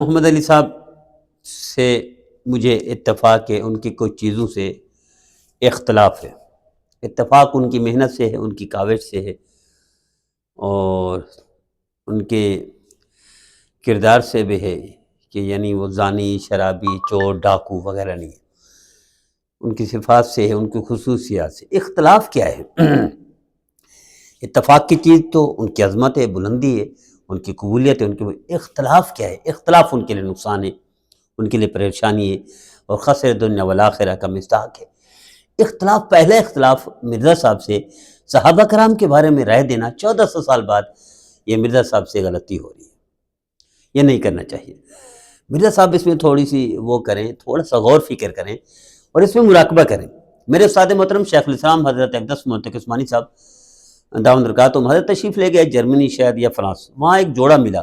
محمد علی صاحب سے مجھے اتفاق ہے، ان کی کچھ چیزوں سے اختلاف ہے۔ اتفاق ان کی محنت سے ہے، ان کی کاوش سے ہے، اور ان کے کردار سے بھی ہے کہ یعنی وہ زانی، شرابی، چور، ڈاکو وغیرہ نہیں ہے۔ ان کی صفات سے ہے، ان کی خصوصیات سے۔ اختلاف کیا ہے؟ اتفاق کی چیز تو ان کی عظمت ہے، بلندی ہے، ان کی قبولیت ہے۔ ان کے اختلاف کیا ہے؟ اختلاف ان کے لیے نقصان ہے، ان کے لیے پریشانی ہے، اور خسر دنیا والآخرہ کا مصداق ہے۔ اختلاف، پہلا اختلاف مرزا صاحب سے صحابہ کرام کے بارے میں رائے دینا 1400 سال بعد، یہ مرزا صاحب سے غلطی ہو رہی ہے، یہ نہیں کرنا چاہیے۔ مرزا صاحب اس میں تھوڑی سی وہ کریں، تھوڑا سا غور فکر کریں، اور اس میں مراقبہ کریں۔ میرے استاد محترم شیخ الاسلام حضرت اقدس منتقی عثمانی صاحب دامت برکاتہم حضرت تشریف لے گئے جرمنی شاید یا فرانس، وہاں ایک جوڑا ملا،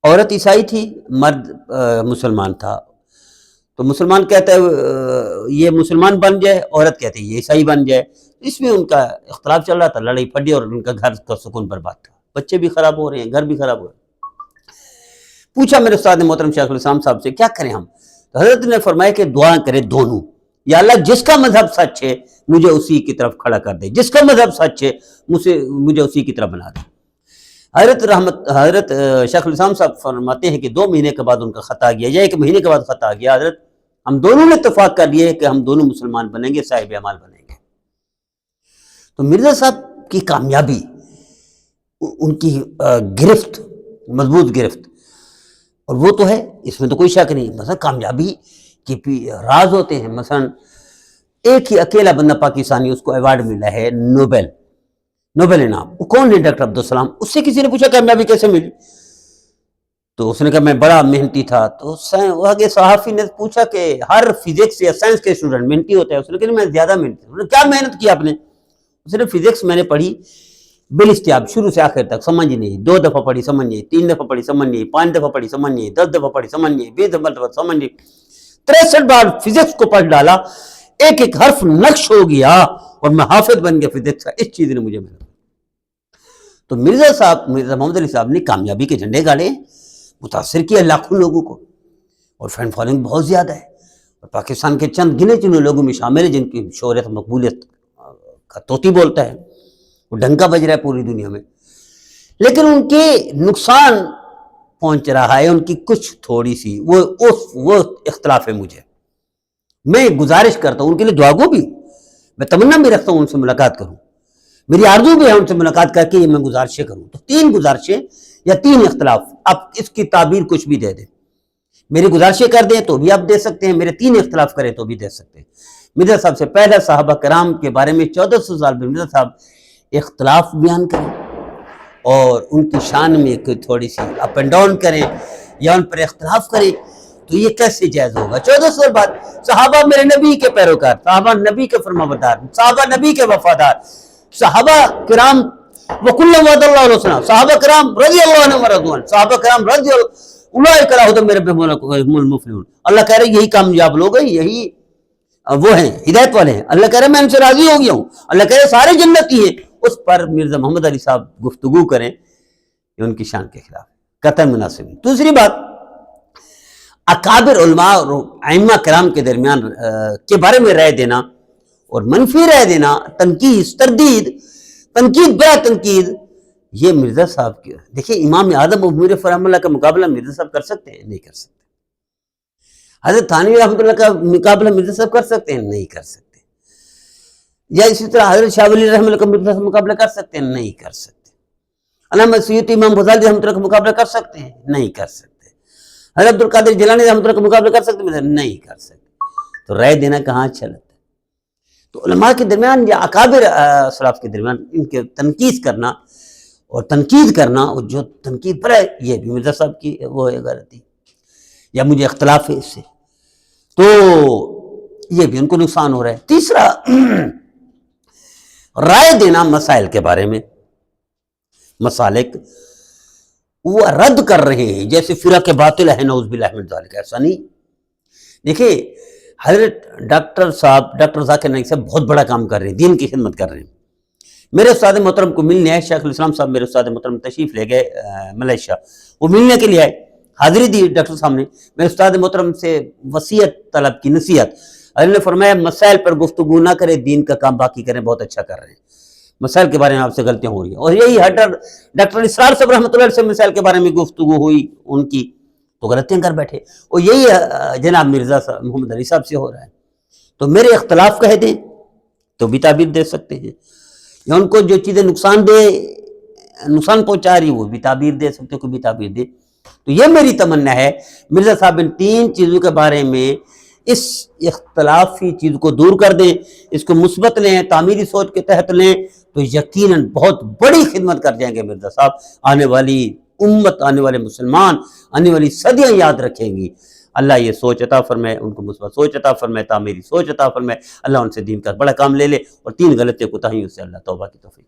عورت عیسائی تھی، مرد مسلمان تھا۔ تو مسلمان کہتا ہے یہ مسلمان بن جائے، عورت کہتی ہے یہ عیسائی بن جائے۔ اس میں ان کا اختلاف چل رہا تھا، لڑائی پھڑی، اور ان کا گھر کا سکون برباد تھا، بچے بھی خراب ہو رہے ہیں، گھر بھی خراب ہو رہے ہیں۔ پوچھا میرے استاد محترم شیخ الاسلام صاحب سے کیا کریں ہم؟ تو حضرت نے فرمایا کہ دعا کرے دونوں، یا اللہ جس کا مذہب سچ ہے مجھے اسی کی طرف کھڑا کر دے، جس کا مذہب سچ ہے مجھے اسی کی طرف بنا دے۔ حضرت شیخ الاسلام صاحب فرماتے ہیں کہ 2 مہینے کے بعد ان کا خط آ گیا، یا 1 مہینے کے بعد خط آ گیا، حضرت ہم دونوں نے اتفاق کر لیے کہ ہم دونوں مسلمان بنیں گے، صاحب اعمال بنیں گے۔ تو مرزا صاحب کی کامیابی، ان کی گرفت، مضبوط گرفت، اور وہ تو ہے، اس میں تو کوئی شک نہیں۔ مثلا کامیابی کے راز ہوتے ہیں۔ مثلا ایک ہی اکیلا بندہ پاکستانی، اس کو ایوارڈ ملا ہے نوبل انعام، وہ کون ہے؟ ڈاکٹر عبدالسلام۔ اس سے کسی نے پوچھا کامیابی کیسے ملی؟ تو اس نے کہا میں بڑا محنتی تھا۔ تو آگے صحافی نے پوچھا کہ ہر فزکس یا سائنس کے اسٹوڈنٹ محنتی ہوتا ہے؟ اس نے کہا میں زیادہ محنتی ہوں۔ کیا محنت کی آپ نے؟ اس نے فزکس میں نے پڑھی بالاستیاب، شروع سے آخر تک، سمجھ نہیں، 2 دفعہ پڑھی سمجھ نہیں، 3 دفعہ پڑھی سمجھ نہیں، 5 دفعہ پڑھی سمجھ نہیں، 10 دفعہ پڑھی سمجھ نہیں، 20 دفعہ سمجھ نہیں، 63 بار فزکس کو پڑھ ڈالا، ایک ایک حرف نقش ہو گیا، اور میں حافظ بن گیا فزکس کا۔ اس چیز نے مجھے محنت۔ تو مرزا محمد علی صاحب نے کامیابی کے جھنڈے گاڑے، متاثر کیا لاکھوں لوگوں کو، اور فین فالوئنگ بہت زیادہ ہے، اور پاکستان کے چند گنے چنے لوگوں میں شامل ہے جن کی شہرت مقبولیت کا طوطی بولتا ہے، وہ ڈنکا بج رہا ہے پوری دنیا میں۔ لیکن ان کے نقصان پہنچ رہا ہے، ان کی کچھ تھوڑی سی وہ اختلاف ہے۔ میں گزارش کرتا ہوں ان کے لیے دعا گو بھی، میں تمنا بھی رکھتا ہوں ان سے ملاقات کروں، میری آرزو بھی ہے ان سے ملاقات کر کے یہ میں گزارشیں کروں۔ تو 3 گزارشیں یا 3 اختلاف، آپ اس کی تعبیر کچھ بھی دے دیں، میری گزارشیں کر دیں تو بھی آپ دے سکتے ہیں، میرے 3 اختلاف کریں تو بھی دے سکتے ہیں۔ مرزا صاحب سے پہلا، صحابہ کرام کے بارے میں 1400 سال میں مرزا صاحب اختلاف بیان کریں، اور ان کی شان میں تھوڑی سی اپ اینڈ ڈاؤن کریں، یا ان پر اختلاف کریں، تو یہ کیسے جائز ہوگا؟ 1400 سال بعد صحابہ میرے نبی کے پیروکار، صحابہ نبی کے فرمانبردار، صحابہ نبی کے وفادار، صحابہ کرام وَكُلًّا وَعَدَ اللَّهُ الْحُسْنَىٰ، صحابہ کرام رضی اللہ عنہم ورضوا عنہ، صحابہ کرام رضی اللہ اولئک علی ھدی من ربہم المفلحون۔ اللہ کہہ رہے یہی کامیاب لوگ ہیں، یہی وہ ہیں، ہدایت والے ہیں۔ اللہ کہہ رہے میں ان سے راضی ہو گیا ہوں، اللہ کہہ رہے سارے جنتی ہیں۔ اس پر مرزا محمد علی صاحب گفتگو کریں، یہ ان کی شان کے خلاف قطعاً مناسب نہیں۔ دوسری بات، اکابر علماء اور ائمہ کرام کے درمیان کے بارے میں رائے دینا، اور منفی رائے دینا، تنقید بلا تنقید، یہ مرزا صاحب کی۔ دیکھیں امام اعظم ابو حنیفہ رحمہ اللہ کا مقابلہ مرزا صاحب کر سکتے ہیں؟ نہیں کر سکتے۔ حضرت تھانوی رحمۃ اللہ کا مقابلہ مرزا صاحب کر سکتے ہیں؟ نہیں کر سکتے۔ یا اسی طرح حضرت شاہ ولی رحمہ اللہ کا مرزا صاحب مقابلہ کر سکتے ہیں؟ نہیں کر سکتے۔ علامہ سیوطی امام غزالی رحمۃ اللہ کا مقابلہ کر سکتے ہیں؟ نہیں کر سکتے۔ حضرت عبدالقادر جیلانی رحمۃ اللہ کا مقابلہ کر سکتے ہیں؟ نہیں کر سکتے۔ تو رائے دینا کہاں اچھا لگتا ہے؟ تو علماء کے درمیان یا اکابر اسلاف کے درمیان ان کے تنقید کرنا، اور جو تنقید پر ہے، یہ بھی مرزا صاحب کی وہ ہے غلطی، یا مجھے اختلاف ہے اس سے، تو یہ بھی ان کو نقصان ہو رہا ہے۔ تیسرا، رائے دینا مسائل کے بارے میں، مسالک وہ رد کر رہے ہیں جیسے فرق باطل ہے، نعوذ باللہ من ذالک۔ ایسا نہیں۔ دیکھیں حضرت ڈاکٹر ذاکر نائک صاحب بہت بڑا کام کر رہے ہیں، دین کی خدمت کر رہے ہیں۔ میرے استاد محترم کو ملنے آئے، شیخ الاسلام صاحب میرے استاد محترم تشریف لے گئے ملیشیا، وہ ملنے کے لیے آئے۔ حاضری دی ڈاکٹر صاحب نے، میں استاد محترم سے وصیت طلب کی، نصیحت، حضرت نے فرمایا مسائل پر گفتگو نہ کریں، دین کا کام باقی کریں، بہت اچھا کر رہے ہیں، مسائل کے بارے میں آپ سے غلطیاں ہو رہی ہیں۔ اور یہی ڈاکٹر اسرار صاحب رحمۃ اللہ علیہ سے مسائل کے بارے میں گفتگو ہوئی ان کی تو غلطیاں کر بیٹھے، اور یہی جناب مرزا صاحب محمد علی صاحب سے ہو رہا ہے۔ تو میرے اختلاف کہہ دیں تو بھی تعبیر دے سکتے ہیں، یا ان کو جو چیزیں نقصان پہنچا رہی وہ بھی تعبیر دے سکتے ہیں، کوئی بھی تعبیر دے۔ تو یہ میری تمنا ہے مرزا صاحب ان تین چیزوں کے بارے میں اس اختلافی چیز کو دور کر دیں، اس کو مثبت لیں، تعمیری سوچ کے تحت لیں، تو یقیناً بہت بڑی خدمت کر جائیں گے مرزا صاحب۔ آنے والی امت، آنے والے مسلمان، آنے والی صدیاں یاد رکھیں گی۔ اللہ یہ سوچ عطا فرمائے، ان کو مثبت سوچ عطا فرمائے، تعمیری سوچ عطا فرمائے، اللہ ان سے دین کا بڑا کام لے لے، اور تین غلطیوں کوتاہیوں سے اللہ توبہ کی توفیق۔